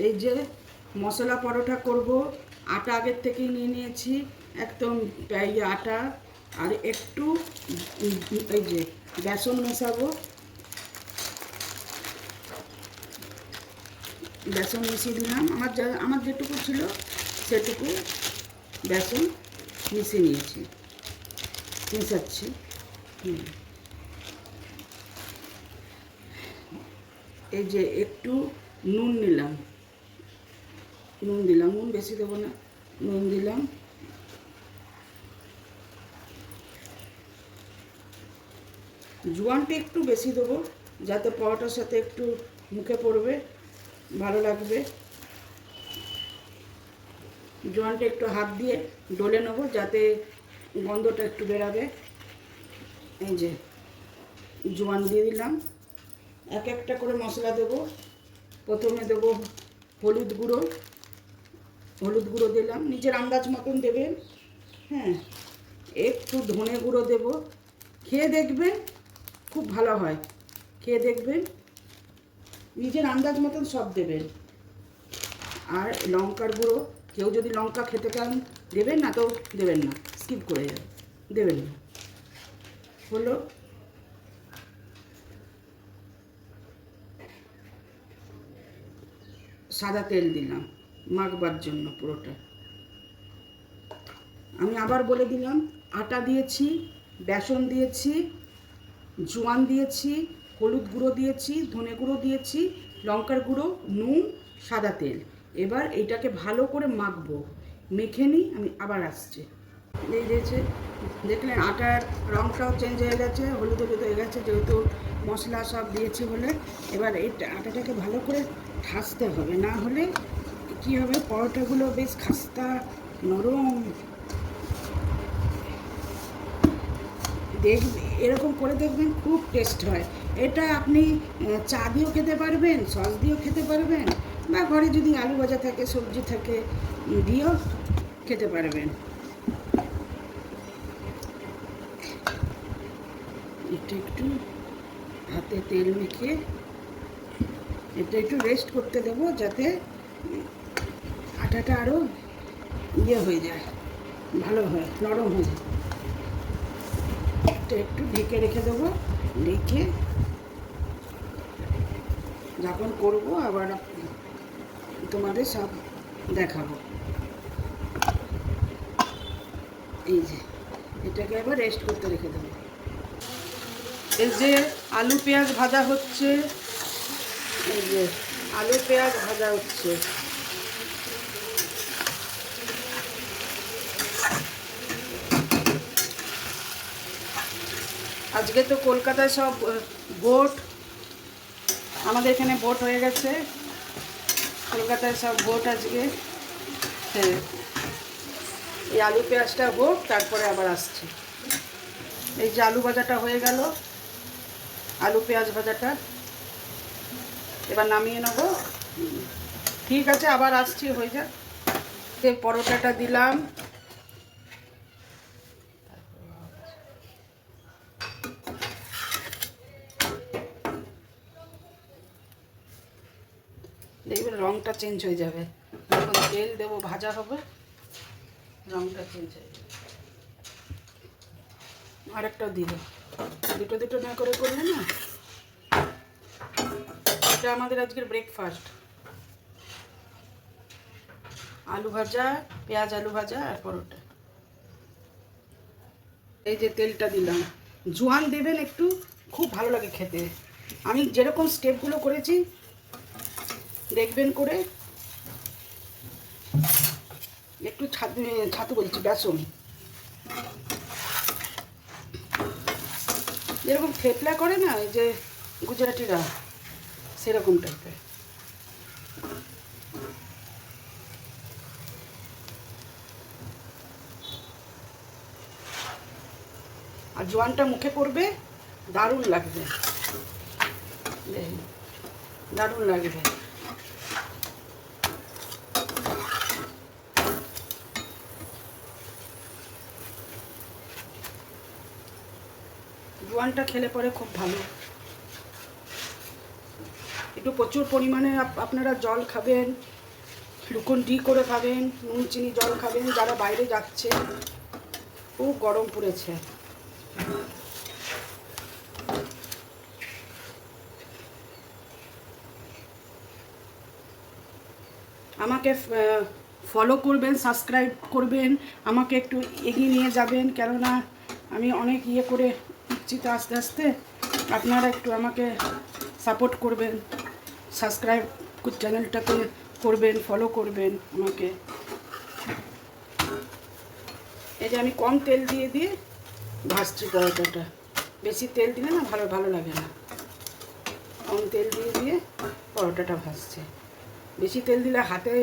এই যে মশলা পরোটা করব, আটা আগের থেকেই নিয়ে নিয়েছি, একদম আটা, আর একটু এই যে বেসন মেশাবো। বেসন মিশিয়ে দিলাম, আমার যেটুকু ছিল সেটুকু বেসন মিশিয়ে নিয়েছি, মেশাচ্ছি। এই যে একটু নুন নিলাম, নুন দিলাম, নুন বেশি দেবো না, নুন দিলাম। জোয়ানটা একটু বেশি দেবো, যাতে পরোটার সাথে একটু মুখে পড়বে, ভালো লাগবে। জোয়ানটা একটু হাত দিয়ে ডলে নেবো, যাতে গন্ধটা একটু বেরাবে। এই যে জোয়ান দিয়ে দিলাম। এক একটা করে মশলা দেবো। প্রথমে দেবো হলুদ গুঁড়ো, হলুদ গুঁড়ো দিলাম, নিজের আন্দাজ মতন দেবেন। হ্যাঁ, একটু ধনে গুঁড়ো দেবো, খেয়ে দেখবেন খুব ভালো হয়, খেয়ে দেখবেন, নিজের আন্দাজ মতন সব দেবেন। আর লঙ্কার গুঁড়ো, কেউ যদি লঙ্কা খেতে চান দেবেন, না তো দেবেন না, স্কিপ করে যাবেন, দেবেন না। হলো, সাদা তেল দিলাম মাখবার জন্য পুরোটা। আমি আবার বলে দিলাম, আটা দিয়েছি, বেসন দিয়েছি, জোয়ান দিয়েছি, হলুদ গুঁড়ো দিয়েছি, ধনে গুঁড়ো দিয়েছি, লঙ্কার গুঁড়ো, নুন, সাদা তেল। এবার এইটাকে ভালো করে মাখবো, মেখে নিই, আমি আবার আসছি। এই দিয়েছে, দেখলেন আটার রঙটাও চেঞ্জ হয়ে গেছে, হলুদ হলুদ হয়ে গেছে, যেহেতু মশলা সব দিয়েছি বলে। এবার এই আটাটাকে ভালো করে ঠাসতে হবে, না হলে কী হবে, পরোটাগুলো বেশ খাস্তা নরম। এরকম করে দেখবেন, খুব টেস্ট হয়। এটা আপনি চা দিয়েও খেতে পারবেন, সস দিয়েও খেতে পারবেন, বা ঘরে যদি আলু ভাজা থাকে, সবজি থাকে, দিয়েও খেতে পারবেন। এটা একটু হাতে তেল মেখে এটা একটু রেস্ট করতে দেবো, যাতে আটাটা আরও ইয়ে হয়ে যায়, ভালো হয়, নরম হয়ে যায়। এটা একটু ঢেকে রেখে দেবো, রেখে যখন করবো আবার তোমাদের সব দেখাবো। এই যে এটাকে আবার রেস্ট করতে রেখে দেবো। এই যে আলু পেঁয়াজ ভাজা হচ্ছে, এই যে আলু পেঁয়াজ ভাজা হচ্ছে। আজকে তো কলকাতায় সব ভোট, আমাদের এখানে ভোট হয়ে গেছে, কলকাতায় সব ভোট আজকে। হ্যাঁ, এই আলু পেঁয়াজটা হোক, তারপরে আবার আসছি। এই যে আলু ভাজাটা হয়ে গেল, আলু পেঁয়াজ ভাজাটা এবার নামিয়ে নেব। ঠিক আছে, আবার আসছি, হয়ে যাক। পরোটাটা দিলাম, দেখবেন রঙটা চেঞ্জ হয়ে যাবে, যখন তেল দেবো ভাজা হবে, রঙটা চেঞ্জ হয়ে যাবে। আরেকটাও দিল, দুটো দুটো না করে করলে না। এটা আমাদের আজকের ব্রেকফাস্ট, আলু ভাজা, পেঁয়াজ আলু ভাজা আর পরোটা। এই যে তেলটা দিলাম, জোয়ান দেবেন একটু, খুব ভালো লাগে খেতে। আমি যেরকম স্টেপগুলো করেছি দেখবেন করে, একটু ছাতু বলছি, বেসন, যেরকম থেপলা করে না এই যে গুজরাটিরা, সেরকম টাইপের। আর জোয়ানটা মুখে পড়বে, দারুণ লাগবে, দারুণ লাগবে। জোয়ানটা খেলে পরে খুব ভালো, একটু প্রচুর পরিমাণে আপনারা জল খাবেন, গ্লুকন-ডি করে খাবেন, নুন চিনি জল খাবেন যারা বাইরে যাচ্ছে। খুব গরম পড়েছে। আমাকে ফলো করবেন, সাবস্ক্রাইব করবেন, আমাকে একটু এগিয়ে নিয়ে যাবেন, কেননা আমি অনেক ইয়ে করে দিচ্ছি তো আস্তে আস্তে। আপনারা একটু আমাকে সাপোর্ট করবেন, সাবস্ক্রাইব চ্যানেলটাকে করবেন, ফলো করবেন আমাকে। এই যে আমি কম তেল দিয়ে দিয়ে ভাজছি পরোটাটা, বেশি তেল দিলে না ভালো লাগে না। কম তেল দিয়ে দিয়ে পরোটাটা ভাজছে। বেশি তেল দিলে হাতে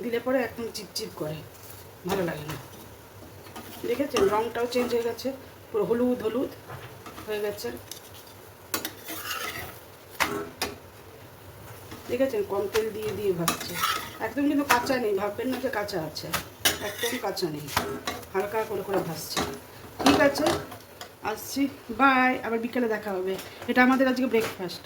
দিলে পরে একদম চিপচিপ করে, ভালো লাগে না। দেখেছেন রঙটাও চেঞ্জ হয়ে গেছে, পুরো হলুদ হলুদ হয়ে গেছে। দেখেছেন কম তেল দিয়ে দিয়ে ভাজছে, একদম কিন্তু কাঁচা নেই, ভাববেন না যে কাঁচা আছে, একদম কাঁচা নেই, হালকা করে করে ভাজছে। ঠিক আছে, আসছি, বাই, আবার বিকেলে দেখা হবে। এটা আমাদের আজকে ব্রেকফাস্ট।